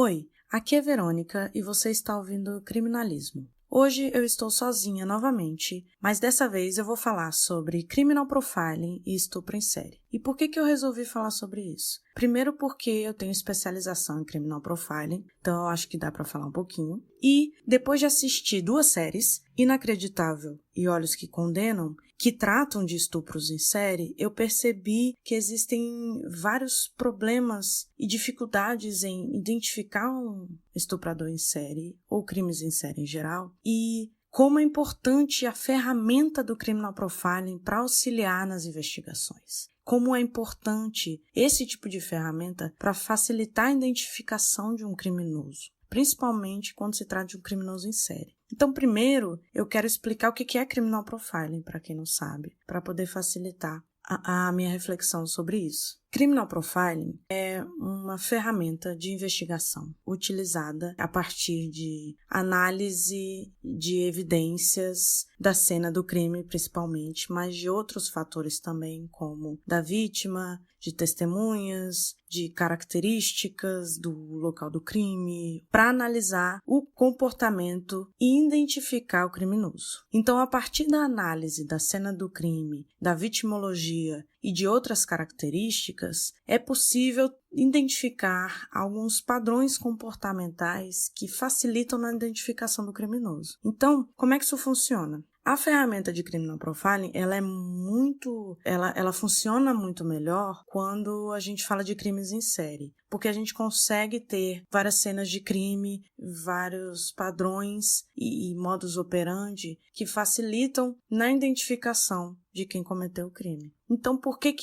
Oi, aqui é Verônica e você está ouvindo Criminalismo. Hoje eu estou sozinha novamente, mas dessa vez eu vou falar sobre criminal profiling e estupro em série. E por que eu resolvi falar sobre isso? Primeiro porque eu tenho especialização em criminal profiling, então eu acho que dá para falar um pouquinho. E depois de assistir 2 séries, Inacreditável e Olhos que Condenam, que tratam de estupros em série, eu percebi que existem vários problemas e dificuldades em identificar um estuprador em série, ou crimes em série em geral, e como é importante a ferramenta do criminal profiling para auxiliar nas investigações. Como é importante esse tipo de ferramenta para facilitar a identificação de um criminoso, principalmente quando se trata de um criminoso em série. Então, primeiro, eu quero explicar o que é criminal profiling, para quem não sabe, para poder facilitar a minha reflexão sobre isso. Criminal profiling é uma ferramenta de investigação utilizada a partir de análise de evidências da cena do crime, principalmente, mas de outros fatores também, como da vítima, de testemunhas, de características do local do crime, para analisar o comportamento e identificar o criminoso. Então, a partir da análise da cena do crime, da vitimologia e de outras características, é possível identificar alguns padrões comportamentais que facilitam na identificação do criminoso. Então, como é que isso funciona? A ferramenta de criminal profiling, ela funciona muito melhor quando a gente fala de crimes em série, porque a gente consegue ter várias cenas de crime, vários padrões e modus operandi que facilitam na identificação de quem cometeu o crime. Então, por que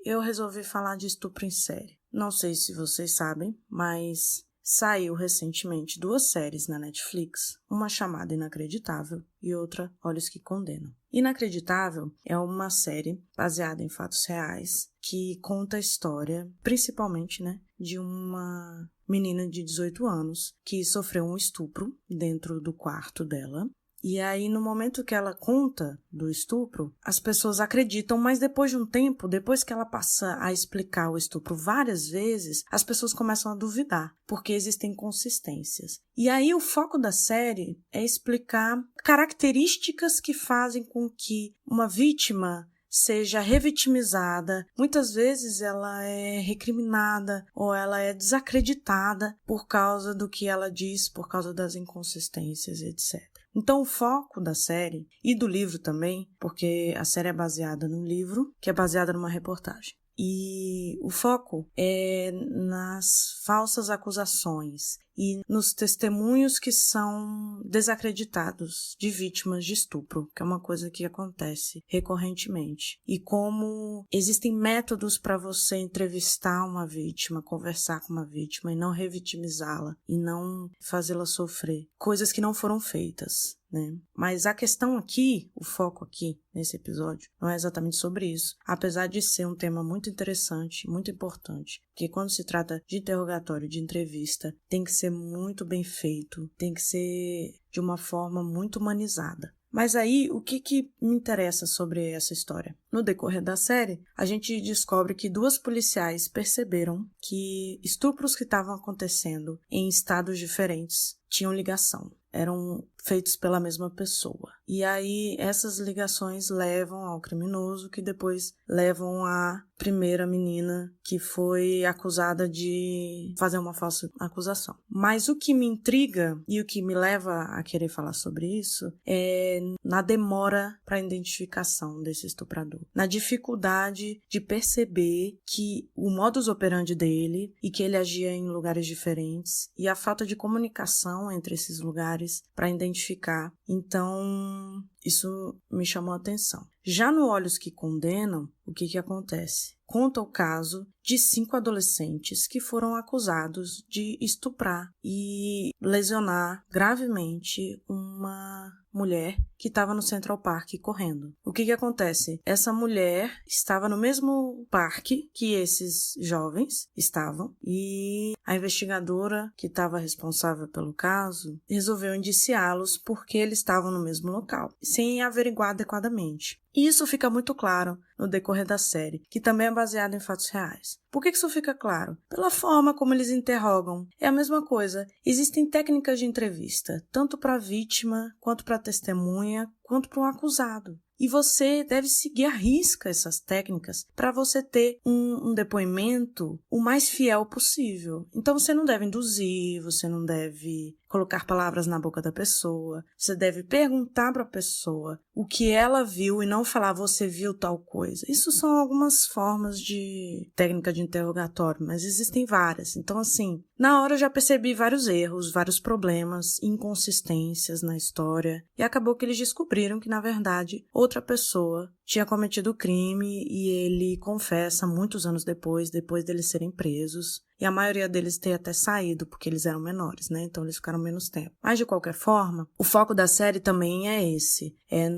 eu resolvi falar de estupro em série? Não sei se vocês sabem, mas saiu recentemente 2 séries na Netflix, uma chamada Inacreditável e outra Olhos que Condenam. Inacreditável é uma série baseada em fatos reais que conta a história, principalmente, de uma menina de 18 anos que sofreu um estupro dentro do quarto dela. E aí, no momento que ela conta do estupro, as pessoas acreditam, mas depois de um tempo, depois que ela passa a explicar o estupro várias vezes, as pessoas começam a duvidar, porque existem inconsistências. E aí, o foco da série é explicar características que fazem com que uma vítima seja revitimizada. Muitas vezes ela é recriminada ou ela é desacreditada por causa do que ela diz, por causa das inconsistências, etc. Então, o foco da série, e do livro também, porque a série é baseada num livro, que é baseada numa reportagem. E o foco é nas falsas acusações e nos testemunhos que são desacreditados de vítimas de estupro, que é uma coisa que acontece recorrentemente. E como existem métodos para você entrevistar uma vítima, conversar com uma vítima e não revitimizá-la e não fazê-la sofrer. Coisas que não foram feitas. Mas a questão aqui, o foco aqui nesse episódio, não é exatamente sobre isso, apesar de ser um tema muito interessante, muito importante, porque quando se trata de interrogatório, de entrevista, tem que ser muito bem feito, tem que ser de uma forma muito humanizada. Mas aí, o que me interessa sobre essa história? No decorrer da série, a gente descobre que 2 policiais perceberam que estupros que estavam acontecendo em estados diferentes tinham ligação. Eram feitos pela mesma pessoa. E aí, essas ligações levam ao criminoso, que depois levam à primeira menina que foi acusada de fazer uma falsa acusação. Mas o que me intriga e o que me leva a querer falar sobre isso é na demora para a identificação desse estuprador. Na dificuldade de perceber que o modus operandi dele e que ele agia em lugares diferentes e a falta de comunicação entre esses lugares para identificar. Então, isso me chamou a atenção. Já no Olhos que Condenam, o que acontece? Conta o caso de 5 adolescentes que foram acusados de estuprar e lesionar gravemente uma mulher que estava no Central Park correndo. O que acontece? Essa mulher estava no mesmo parque que esses jovens estavam e a investigadora que estava responsável pelo caso resolveu indiciá-los porque eles estavam no mesmo local. sem averiguar adequadamente. E isso fica muito claro no decorrer da série, que também é baseado em fatos reais. Por que isso fica claro? Pela forma como eles interrogam. É a mesma coisa. Existem técnicas de entrevista, tanto para a vítima, quanto para a testemunha, quanto para o acusado. E você deve seguir à risca essas técnicas para você ter um depoimento o mais fiel possível. Então você não deve induzir, você não deve colocar palavras na boca da pessoa, você deve perguntar para a pessoa o que ela viu e não falar você viu tal coisa. Isso são algumas formas de técnica de interrogatório, mas existem várias. Então assim, na hora eu já percebi vários erros, vários problemas, inconsistências na história e acabou que eles descobriram que na verdade outra pessoa tinha cometido o crime e ele confessa muitos anos depois deles serem presos. E a maioria deles ter até saído, porque eles eram menores, né? Então eles ficaram menos tempo. Mas, de qualquer forma, o foco da série também é esse. É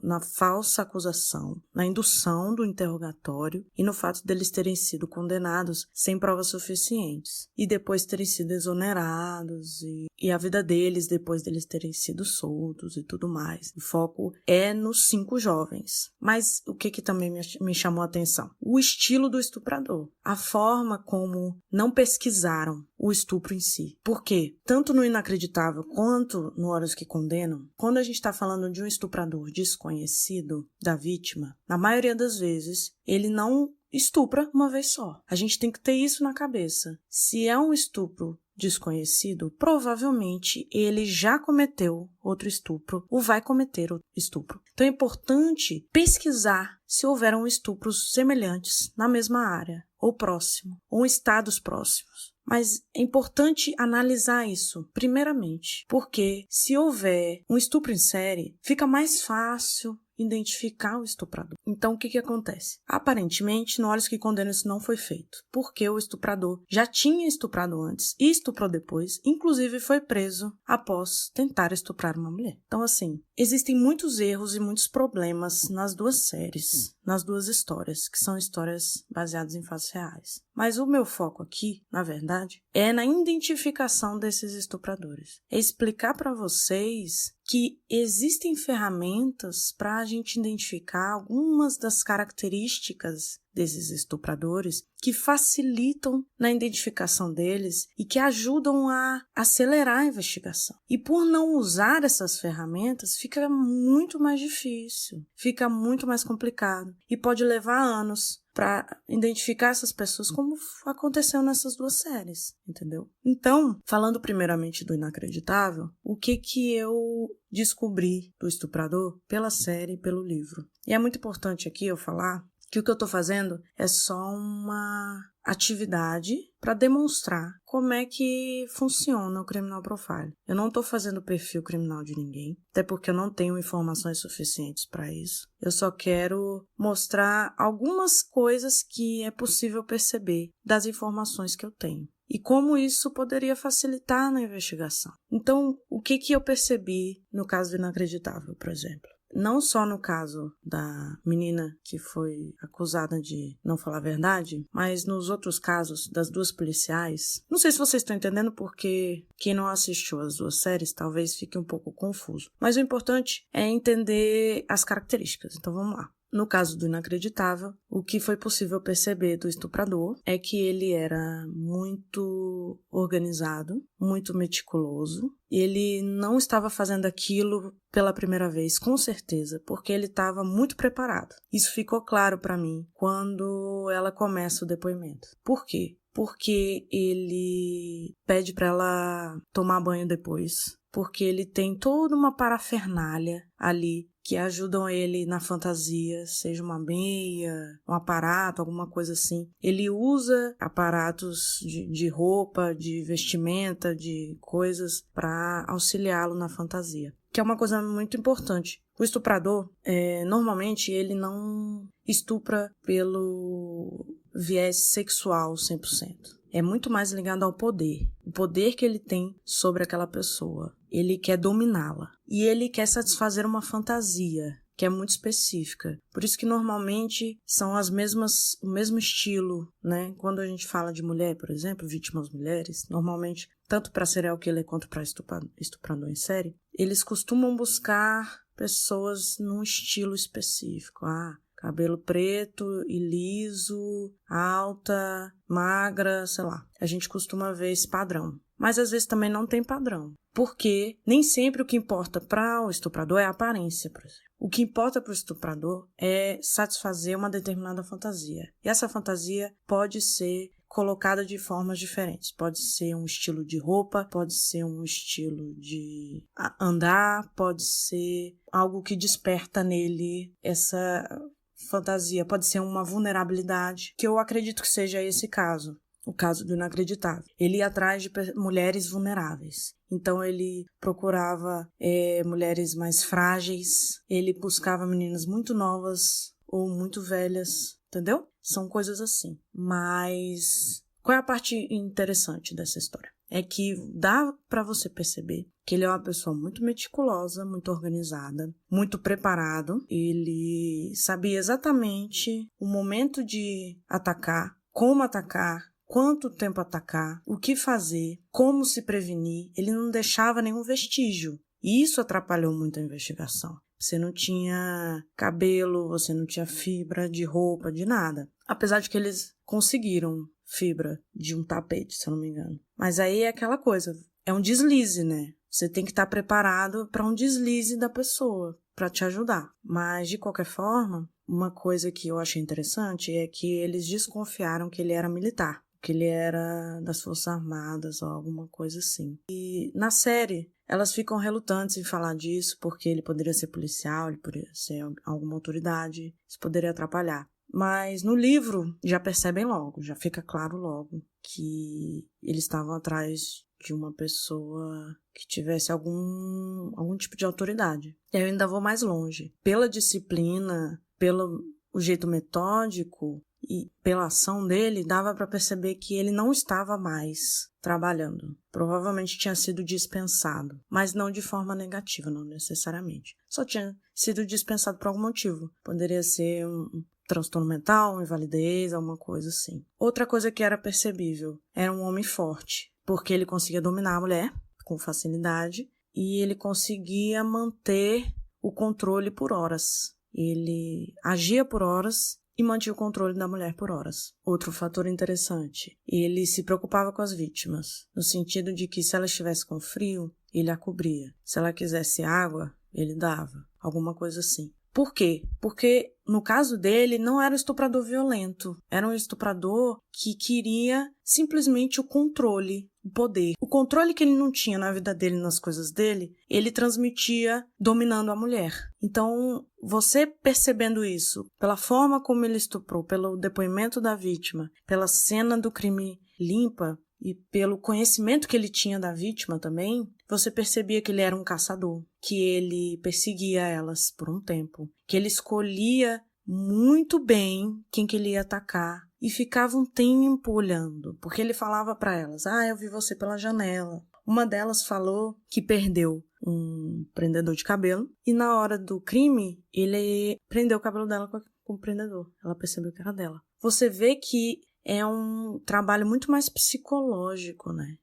na falsa acusação, na indução do interrogatório e no fato deles terem sido condenados sem provas suficientes. E depois terem sido exonerados e a vida deles depois deles terem sido soltos e tudo mais. O foco é nos 5 jovens. Mas o que também me chamou a atenção? O estilo do estuprador. A forma como não pesquisaram o estupro em si. Por quê? Tanto no Inacreditável quanto no Olhos que Condenam, quando a gente está falando de um estuprador desconhecido da vítima, na maioria das vezes, ele não estupra uma vez só. A gente tem que ter isso na cabeça. Se é um estupro desconhecido, provavelmente ele já cometeu outro estupro ou vai cometer outro estupro. Então é importante pesquisar se houveram estupros semelhantes na mesma área, ou próximo, ou em estados próximos. Mas é importante analisar isso, primeiramente, porque se houver um estupro em série, fica mais fácil identificar o estuprador. Então, o que acontece? Aparentemente, no Olhos que Condenam isso não foi feito, porque o estuprador já tinha estuprado antes e estuprou depois, inclusive foi preso após tentar estuprar uma mulher. Então, assim, existem muitos erros e muitos problemas nas duas séries, nas duas histórias, que são histórias baseadas em fatos reais. Mas o meu foco aqui, na verdade, é na identificação desses estupradores. É explicar para vocês que existem ferramentas para a gente identificar algumas das características desses estupradores que facilitam na identificação deles e que ajudam a acelerar a investigação. E por não usar essas ferramentas, fica muito mais difícil, fica muito mais complicado e pode levar anos para identificar essas pessoas, como aconteceu nessas duas séries, entendeu? Então, falando primeiramente do Inacreditável, o que eu descobri do estuprador pela série e pelo livro? E é muito importante aqui eu falar que o que eu estou fazendo é só uma atividade para demonstrar como é que funciona o criminal profile. Eu não estou fazendo perfil criminal de ninguém, até porque eu não tenho informações suficientes para isso. Eu só quero mostrar algumas coisas que é possível perceber das informações que eu tenho e como isso poderia facilitar na investigação. Então, o que eu percebi no caso do Inacreditável, por exemplo? Não só no caso da menina que foi acusada de não falar a verdade, mas nos outros casos das duas policiais. Não sei se vocês estão entendendo, porque quem não assistiu as duas séries talvez fique um pouco confuso. Mas o importante é entender as características. Então vamos lá. No caso do Inacreditável, o que foi possível perceber do estuprador é que ele era muito organizado, muito meticuloso. Ele não estava fazendo aquilo pela primeira vez, com certeza, porque ele estava muito preparado. Isso ficou claro para mim quando ela começa o depoimento. Por quê? Porque ele pede para ela tomar banho depois, porque ele tem toda uma parafernália ali que ajudam ele na fantasia, seja uma meia, um aparato, alguma coisa assim. Ele usa aparatos de roupa, de vestimenta, de coisas para auxiliá-lo na fantasia, que é uma coisa muito importante. O estuprador, normalmente, ele não estupra pelo viés sexual 100%. É muito mais ligado ao poder. O poder que ele tem sobre aquela pessoa. Ele quer dominá-la. E ele quer satisfazer uma fantasia, que é muito específica. Por isso que normalmente são o mesmo estilo, né? Quando a gente fala de mulher, por exemplo, vítimas mulheres, normalmente, tanto para serial killer quanto para estuprador em série, eles costumam buscar pessoas num estilo específico. Cabelo preto e liso, alta, magra, sei lá. A gente costuma ver esse padrão. Mas às vezes também não tem padrão. Porque nem sempre o que importa para o estuprador é a aparência, por exemplo. O que importa para o estuprador é satisfazer uma determinada fantasia. E essa fantasia pode ser colocada de formas diferentes. Pode ser um estilo de roupa, pode ser um estilo de andar, pode ser algo que desperta nele essa fantasia, pode ser uma vulnerabilidade, que eu acredito que seja esse caso. O caso do Inacreditável. Ele ia atrás de mulheres vulneráveis. Então ele procurava mulheres mais frágeis, ele buscava meninas muito novas ou muito velhas, entendeu? São coisas assim. Mas qual é a parte interessante dessa história? É que dá para você perceber que ele é uma pessoa muito meticulosa, muito organizada, muito preparado. Ele sabia exatamente o momento de atacar, como atacar, quanto tempo atacar, o que fazer, como se prevenir. Ele não deixava nenhum vestígio. E isso atrapalhou muito a investigação. Você não tinha cabelo, você não tinha fibra de roupa, de nada. Apesar de que eles conseguiram fibra de um tapete, se eu não me engano. Mas aí é aquela coisa, é um deslize, né? Você tem que estar preparado para um deslize da pessoa, para te ajudar. Mas, de qualquer forma, uma coisa que eu achei interessante é que eles desconfiaram que ele era militar, que ele era das Forças Armadas ou alguma coisa assim. E na série, elas ficam relutantes em falar disso, porque ele poderia ser policial, ele poderia ser alguma autoridade, isso poderia atrapalhar. Mas no livro já percebem logo, já fica claro logo que eles estavam atrás de uma pessoa que tivesse algum tipo de autoridade. E eu ainda vou mais longe. Pela disciplina, pelo o jeito metódico e pela ação dele, dava para perceber que ele não estava mais trabalhando. Provavelmente tinha sido dispensado, mas não de forma negativa, não necessariamente. Só tinha sido dispensado por algum motivo. Poderia ser um transtorno mental, invalidez, alguma coisa assim. Outra coisa que era percebível, era um homem forte, porque ele conseguia dominar a mulher com facilidade e ele conseguia manter o controle por horas. Ele agia por horas e mantinha o controle da mulher por horas. Outro fator interessante, ele se preocupava com as vítimas, no sentido de que se ela estivesse com frio, ele a cobria. Se ela quisesse água, ele dava. Alguma coisa assim. Por quê? Porque, no caso dele, não era um estuprador violento. Era um estuprador que queria simplesmente o controle, o poder. O controle que ele não tinha na vida dele, nas coisas dele, ele transmitia dominando a mulher. Então, você percebendo isso, pela forma como ele estuprou, pelo depoimento da vítima, pela cena do crime limpa, e pelo conhecimento que ele tinha da vítima também, você percebia que ele era um caçador, que ele perseguia elas por um tempo, que ele escolhia muito bem quem que ele ia atacar e ficava um tempo olhando, porque ele falava para elas, eu vi você pela janela. Uma delas falou que perdeu um prendedor de cabelo e na hora do crime ele prendeu o cabelo dela com o prendedor. Ela percebeu que era dela. Você vê que é um trabalho muito mais psicológico, né?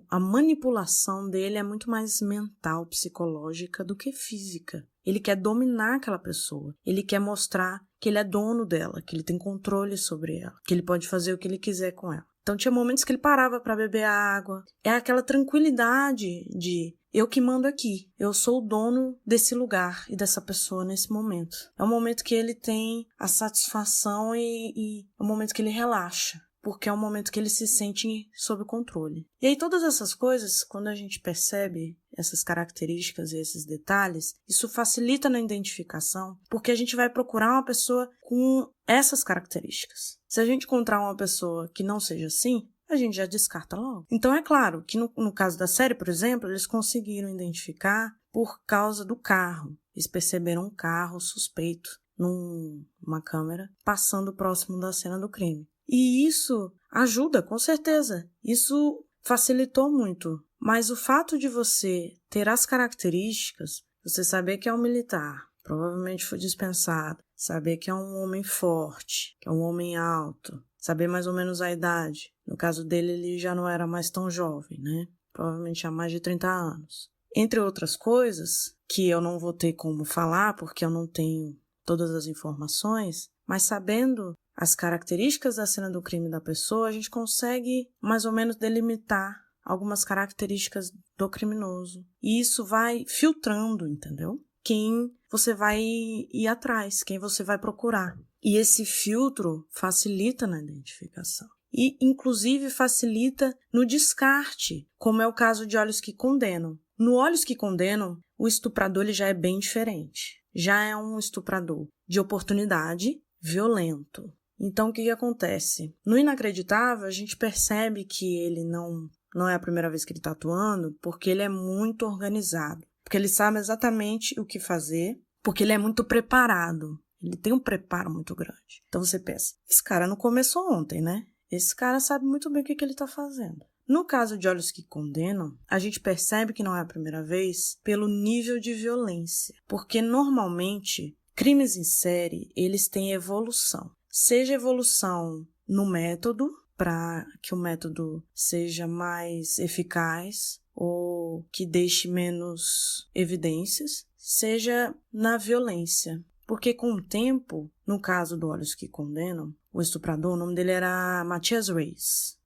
A manipulação dele é muito mais mental, psicológica do que física. Ele quer dominar aquela pessoa. Ele quer mostrar que ele é dono dela, que ele tem controle sobre ela, que ele pode fazer o que ele quiser com ela. Então tinha momentos que ele parava para beber água. É aquela tranquilidade de eu que mando aqui. Eu sou o dono desse lugar e dessa pessoa nesse momento. É um momento que ele tem a satisfação e é um momento que ele relaxa. Porque é um momento que ele se sente sob controle. E aí todas essas coisas, quando a gente percebe essas características e esses detalhes, isso facilita na identificação, porque a gente vai procurar uma pessoa com essas características. Se a gente encontrar uma pessoa que não seja assim, a gente já descarta logo. Então é claro que no caso da série, por exemplo, eles conseguiram identificar por causa do carro. Eles perceberam um carro suspeito numa câmera passando próximo da cena do crime. E isso ajuda, com certeza. Isso facilitou muito. Mas o fato de você ter as características, você saber que é um militar, provavelmente foi dispensado, saber que é um homem forte, que é um homem alto, saber mais ou menos a idade. No caso dele, ele já não era mais tão jovem, né? Provavelmente tinha mais de 30 anos. Entre outras coisas, que eu não vou ter como falar porque eu não tenho todas as informações, mas sabendo as características da cena do crime da pessoa, a gente consegue mais ou menos delimitar algumas características do criminoso. E isso vai filtrando, entendeu? Quem você vai ir atrás, quem você vai procurar. E esse filtro facilita na identificação. E, inclusive, facilita no descarte, como é o caso de Olhos que Condenam. No Olhos que Condenam, o estuprador ele já é bem diferente. Já é um estuprador de oportunidade, violento. Então, o que acontece? No Inacreditável, a gente percebe que ele não é a primeira vez que ele está atuando, porque ele é muito organizado. Porque ele sabe exatamente o que fazer, porque ele é muito preparado. Ele tem um preparo muito grande. Então você pensa, esse cara não começou ontem, né? Esse cara sabe muito bem o que ele está fazendo. No caso de Olhos que Condenam, a gente percebe que não é a primeira vez pelo nível de violência. Porque normalmente, crimes em série, eles têm evolução. Seja evolução no método, para que o método seja mais eficaz ou que deixe menos evidências, seja na violência. Porque com o tempo, no caso do Olhos que Condenam, o estuprador, o nome dele era Matthias Reis.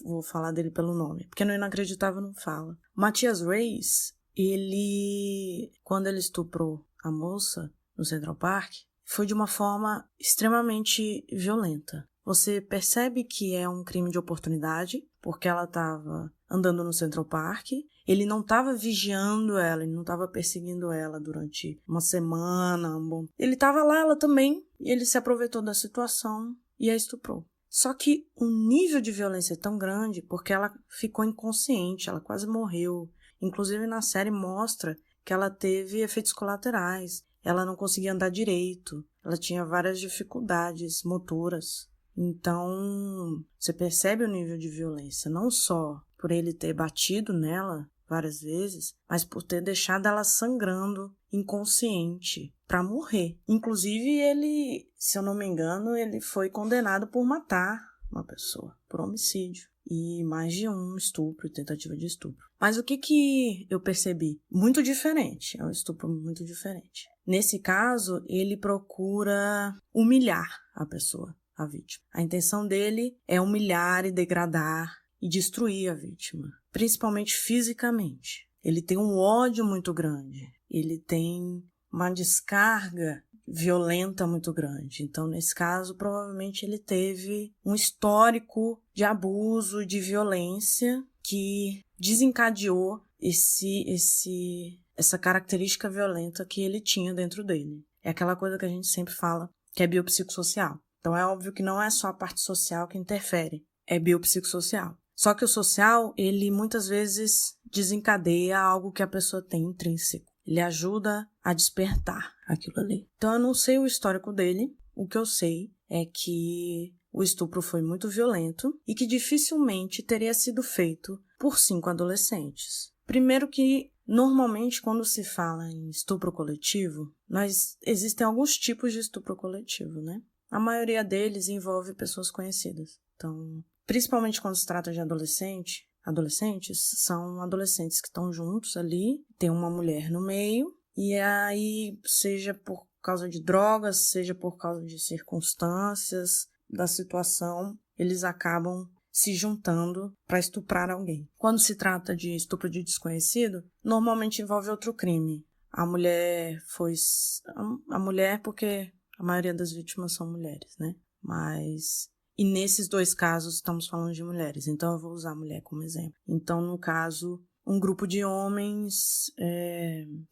Vou falar dele pelo nome, porque no Inacreditável não fala. Matthias Reis, quando ele estuprou a moça no Central Park, foi de uma forma extremamente violenta. Você percebe que é um crime de oportunidade, porque ela estava andando no Central Park, ele não estava vigiando ela, ele não estava perseguindo ela durante uma semana. Ele estava lá, ela também, e ele se aproveitou da situação e a estuprou. Só que o nível de violência é tão grande porque ela ficou inconsciente, ela quase morreu. Inclusive na série mostra que ela teve efeitos colaterais, ela não conseguia andar direito, ela tinha várias dificuldades motoras. Então, você percebe o nível de violência, não só por ele ter batido nela várias vezes, mas por ter deixado ela sangrando, inconsciente, para morrer. Inclusive, ele, se eu não me engano, ele foi condenado por matar uma pessoa, por homicídio. E mais de um estupro, tentativa de estupro. Mas o que eu percebi? Muito diferente, é um estupro muito diferente. Nesse caso, ele procura humilhar a pessoa, a vítima. A intenção dele é humilhar e degradar e destruir a vítima, principalmente fisicamente. Ele tem um ódio muito grande, ele tem uma descarga violenta muito grande. Então, nesse caso, provavelmente ele teve um histórico de abuso, de violência que desencadeou essa característica violenta que ele tinha dentro dele. É aquela coisa que a gente sempre fala, que é biopsicossocial. Então, é óbvio que não é só a parte social que interfere, é biopsicossocial. Só que o social, ele muitas vezes desencadeia algo que a pessoa tem intrínseco. Ele ajuda a despertar aquilo ali. Então, eu não sei o histórico dele. O que eu sei é que o estupro foi muito violento e que dificilmente teria sido feito por 5 adolescentes. Primeiro que, normalmente, quando se fala em estupro coletivo, existem alguns tipos de estupro coletivo, né? A maioria deles envolve pessoas conhecidas. Então, principalmente quando se trata de adolescentes são adolescentes que estão juntos ali, tem uma mulher no meio, e aí, seja por causa de drogas, seja por causa de circunstâncias da situação, eles acabam se juntando para estuprar alguém. Quando se trata de estupro de desconhecido, normalmente envolve outro crime. A mulher porque a maioria das vítimas são mulheres, né? E nesses 2 casos estamos falando de mulheres, então eu vou usar a mulher como exemplo. Então, no caso, um grupo de homens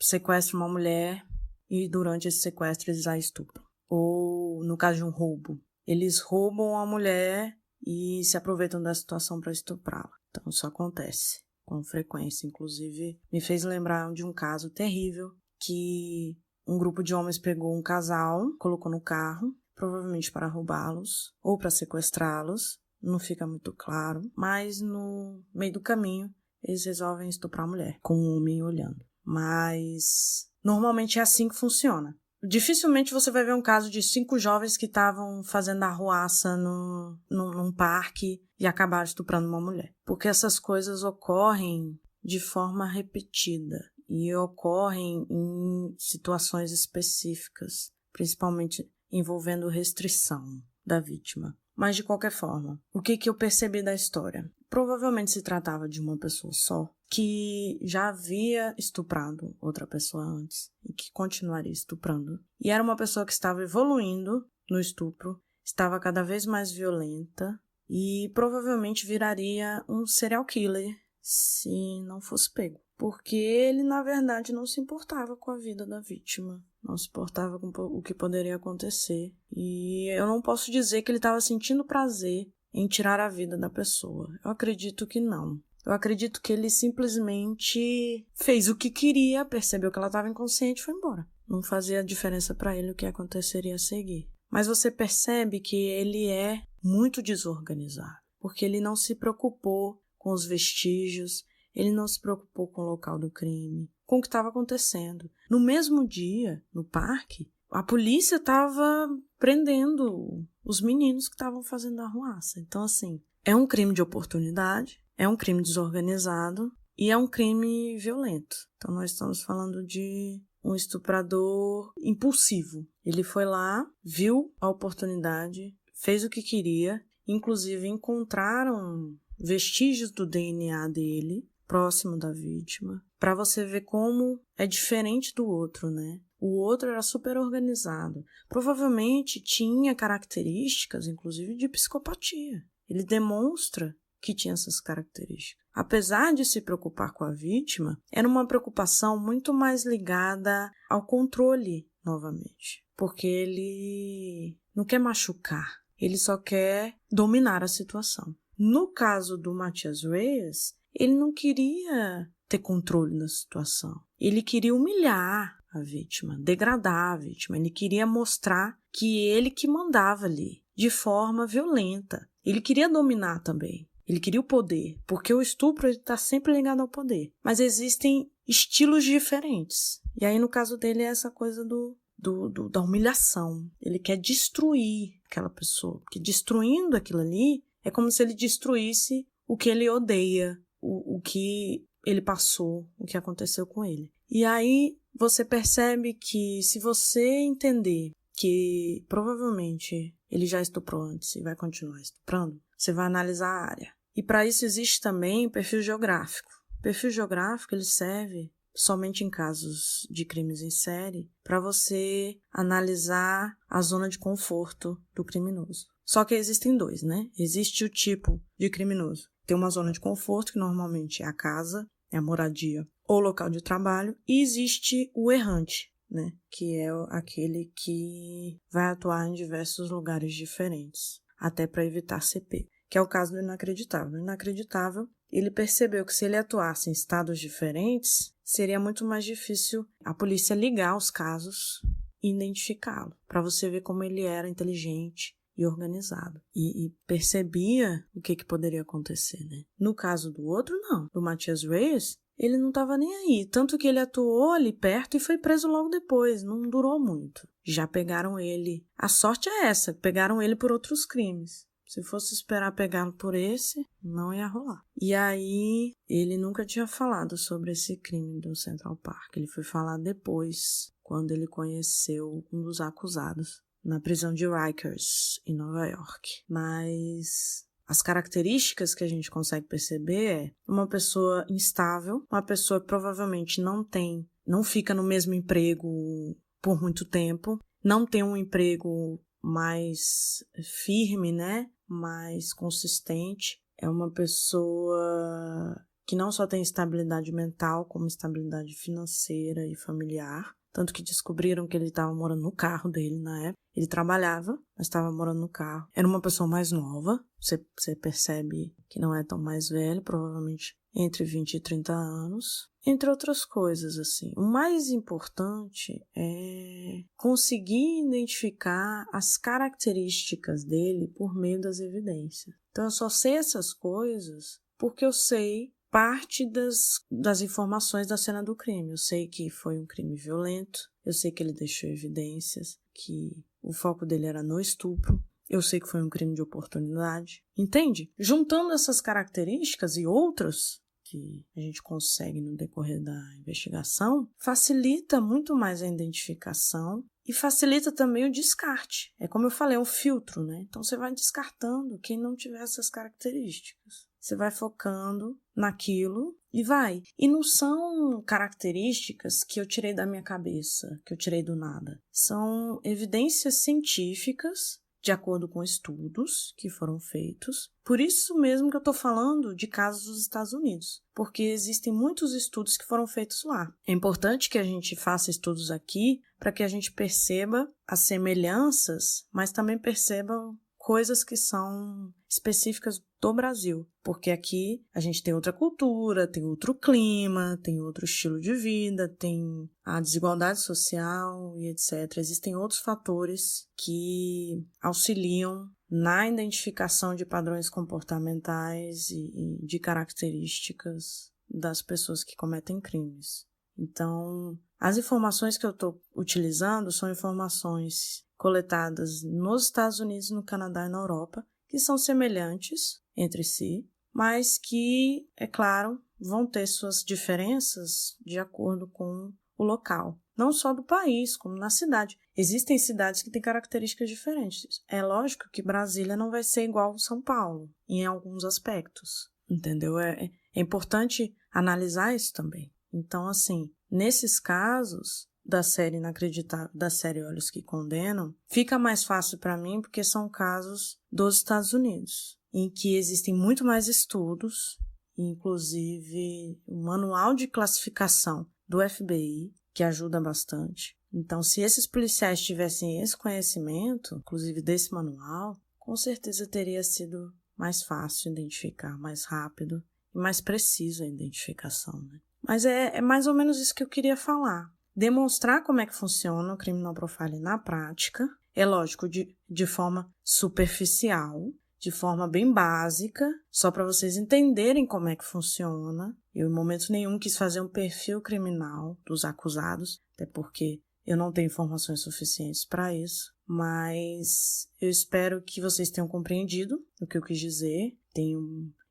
sequestra uma mulher e durante esse sequestro eles a estupram. Ou, no caso de um roubo, eles roubam a mulher e se aproveitam da situação para estuprá-la. Então, isso acontece com frequência. Inclusive, me fez lembrar de um caso terrível que um grupo de homens pegou um casal, colocou no carro, provavelmente para roubá-los ou para sequestrá-los, não fica muito claro, mas no meio do caminho eles resolvem estuprar a mulher, com um homem olhando. Mas normalmente é assim que funciona. Dificilmente você vai ver um caso de 5 jovens que estavam fazendo arruaça num parque e acabaram estuprando uma mulher. Porque essas coisas ocorrem de forma repetida. e ocorrem em situações específicas, principalmente envolvendo restrição da vítima. Mas, de qualquer forma, o que eu percebi da história? Provavelmente se tratava de uma pessoa só, que já havia estuprado outra pessoa antes e que continuaria estuprando. E era uma pessoa que estava evoluindo no estupro, estava cada vez mais violenta e provavelmente viraria um serial killer se não fosse pego. Porque ele, na verdade, não se importava com a vida da vítima. Não se importava com o que poderia acontecer. E eu não posso dizer que ele estava sentindo prazer em tirar a vida da pessoa. Eu acredito que não. Eu acredito que ele simplesmente fez o que queria, percebeu que ela estava inconsciente e foi embora. Não fazia diferença para ele o que aconteceria a seguir. Mas você percebe que ele é muito desorganizado, porque ele não se preocupou com os vestígios, ele não se preocupou com o local do crime, com o que estava acontecendo. No mesmo dia, no parque, a polícia estava prendendo os meninos que estavam fazendo a arruaça. Então, assim, é um crime de oportunidade, é um crime desorganizado e é um crime violento. Então, nós estamos falando de um estuprador impulsivo. Ele foi lá, viu a oportunidade, fez o que queria, inclusive encontraram vestígios do DNA dele próximo da vítima, para você ver como é diferente do outro, né? O outro era super organizado. Provavelmente tinha características, inclusive, de psicopatia. Ele demonstra que tinha essas características. Apesar de se preocupar com a vítima, era uma preocupação muito mais ligada ao controle, novamente. Porque ele não quer machucar, ele só quer dominar a situação. No caso do Matias Reyes, ele não queria ter controle da situação. Ele queria humilhar a vítima, degradar a vítima. Ele queria mostrar que ele que mandava ali, de forma violenta. Ele queria dominar também. Ele queria o poder, porque o estupro está sempre ligado ao poder. Mas existem estilos diferentes. E aí, no caso dele, é essa coisa da humilhação. Ele quer destruir aquela pessoa. Porque destruindo aquilo ali, é como se ele destruísse o que ele odeia, o que ele passou, o que aconteceu com ele. E aí você percebe que se você entender que provavelmente ele já estuprou antes e vai continuar estuprando, você vai analisar a área. E para isso existe também o perfil geográfico. O perfil geográfico ele serve somente em casos de crimes em série para você analisar a zona de conforto do criminoso. Só que existem dois, né? Existe o tipo de criminoso. Tem uma zona de conforto, que normalmente é a casa, é a moradia ou local de trabalho, e existe o errante, né? Que é aquele que vai atuar em diversos lugares diferentes, até para evitar ser pego, que é o caso do inacreditável. O inacreditável, ele percebeu que se ele atuasse em estados diferentes, seria muito mais difícil a polícia ligar os casos e identificá-lo, para você ver como ele era inteligente e organizado. E percebia o que poderia acontecer, né? No caso do outro, não. Do Matias Reyes, ele não estava nem aí. Tanto que ele atuou ali perto e foi preso logo depois. Não durou muito. Já pegaram ele. A sorte é essa. Pegaram ele por outros crimes. Se fosse esperar pegá-lo por esse, não ia rolar. E aí, ele nunca tinha falado sobre esse crime do Central Park. Ele foi falar depois, quando ele conheceu um dos acusados na prisão de Rikers, em Nova York. Mas as características que a gente consegue perceber é uma pessoa instável, uma pessoa que provavelmente não fica no mesmo emprego por muito tempo, não tem um emprego mais firme, né? Mais consistente. É uma pessoa que não só tem estabilidade mental, como estabilidade financeira e familiar. Tanto que descobriram que ele estava morando no carro dele na época. Ele trabalhava, mas estava morando no carro. Era uma pessoa mais nova. Você percebe que não é tão mais velho, provavelmente entre 20 e 30 anos. Entre outras coisas, assim. O mais importante é conseguir identificar as características dele por meio das evidências. Então, eu só sei essas coisas porque eu sei parte das informações da cena do crime. Eu sei que foi um crime violento, eu sei que ele deixou evidências, que o foco dele era no estupro, eu sei que foi um crime de oportunidade. Entende? Juntando essas características e outras que a gente consegue no decorrer da investigação, facilita muito mais a identificação e facilita também o descarte. É como eu falei, é um filtro, né? Então você vai descartando quem não tiver essas características. Você vai focando naquilo e vai. E não são características que eu tirei da minha cabeça, que eu tirei do nada. São evidências científicas de acordo com estudos que foram feitos. Por isso mesmo que eu estou falando de casos dos Estados Unidos, porque existem muitos estudos que foram feitos lá. É importante que a gente faça estudos aqui para que a gente perceba as semelhanças, mas também perceba coisas que são específicas do Brasil, porque aqui a gente tem outra cultura, tem outro clima, tem outro estilo de vida, tem a desigualdade social e etc. Existem outros fatores que auxiliam na identificação de padrões comportamentais e de características das pessoas que cometem crimes. Então, as informações que eu estou utilizando são informações coletadas nos Estados Unidos, no Canadá e na Europa, que são semelhantes entre si, mas que, é claro, vão ter suas diferenças de acordo com o local. Não só do país, como na cidade. Existem cidades que têm características diferentes. É lógico que Brasília não vai ser igual a São Paulo, em alguns aspectos, entendeu? É importante analisar isso também. Então, assim, nesses casos da série Inacreditável, da série Olhos que Condenam, fica mais fácil para mim porque são casos dos Estados Unidos, em que existem muito mais estudos, inclusive o manual de classificação do FBI, que ajuda bastante. Então, se esses policiais tivessem esse conhecimento, inclusive desse manual, com certeza teria sido mais fácil identificar, mais rápido e mais preciso a identificação, né? Mas é mais ou menos isso que eu queria falar. Demonstrar como é que funciona o criminal profiling na prática, é lógico, de forma superficial, de forma bem básica, só para vocês entenderem como é que funciona. Eu, em momento nenhum, quis fazer um perfil criminal dos acusados, até porque eu não tenho informações suficientes para isso, mas eu espero que vocês tenham compreendido o que eu quis dizer, tenham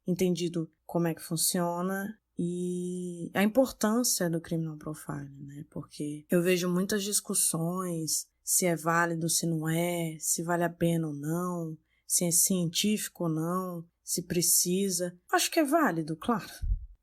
entendido como é que funciona e a importância do criminal profiling, né? Porque eu vejo muitas discussões se é válido, se não é, se vale a pena ou não, se é científico ou não, se precisa. Acho que é válido, claro,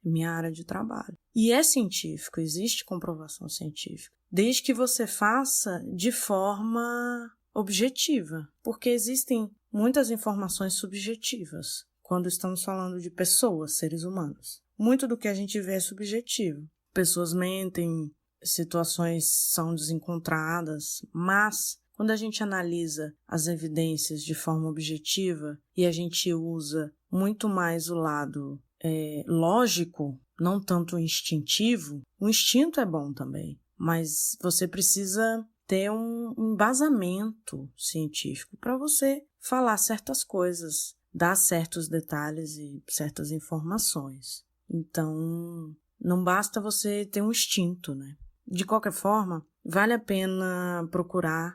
é minha área de trabalho. E é científico, existe comprovação científica, desde que você faça de forma objetiva, porque existem muitas informações subjetivas quando estamos falando de pessoas, seres humanos. Muito do que a gente vê é subjetivo. Pessoas mentem, situações são desencontradas, mas quando a gente analisa as evidências de forma objetiva e a gente usa muito mais o lado lógico, não tanto instintivo, o instinto é bom também, mas você precisa ter um embasamento científico para você falar certas coisas, dar certos detalhes e certas informações. Então, não basta você ter um instinto, né? De qualquer forma, vale a pena procurar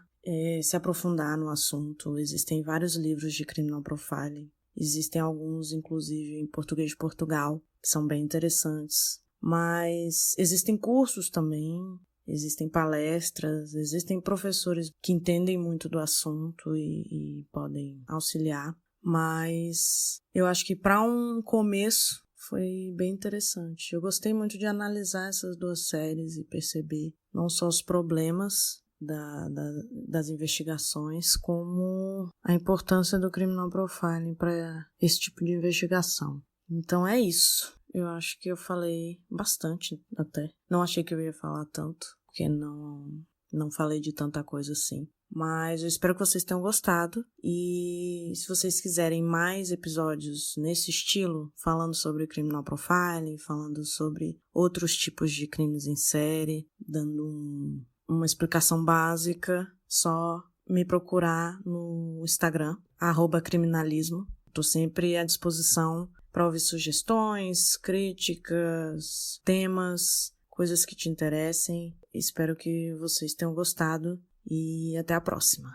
se aprofundar no assunto. Existem vários livros de criminal profiling. Existem alguns, inclusive, em português de Portugal, que são bem interessantes. Mas existem cursos também, existem palestras, existem professores que entendem muito do assunto e podem auxiliar. Mas eu acho que para um começo foi bem interessante. Eu gostei muito de analisar essas duas séries e perceber não só os problemas das investigações, como a importância do criminal profiling para esse tipo de investigação. Então é isso. Eu acho que eu falei bastante até. Não achei que eu ia falar tanto, porque não falei de tanta coisa assim. Mas eu espero que vocês tenham gostado e se vocês quiserem mais episódios nesse estilo, falando sobre criminal profiling, falando sobre outros tipos de crimes em série, dando uma explicação básica, só me procurar no Instagram, @criminalismo. Estou sempre à disposição para ouvir sugestões, críticas, temas, coisas que te interessem. Espero que vocês tenham gostado. E até a próxima.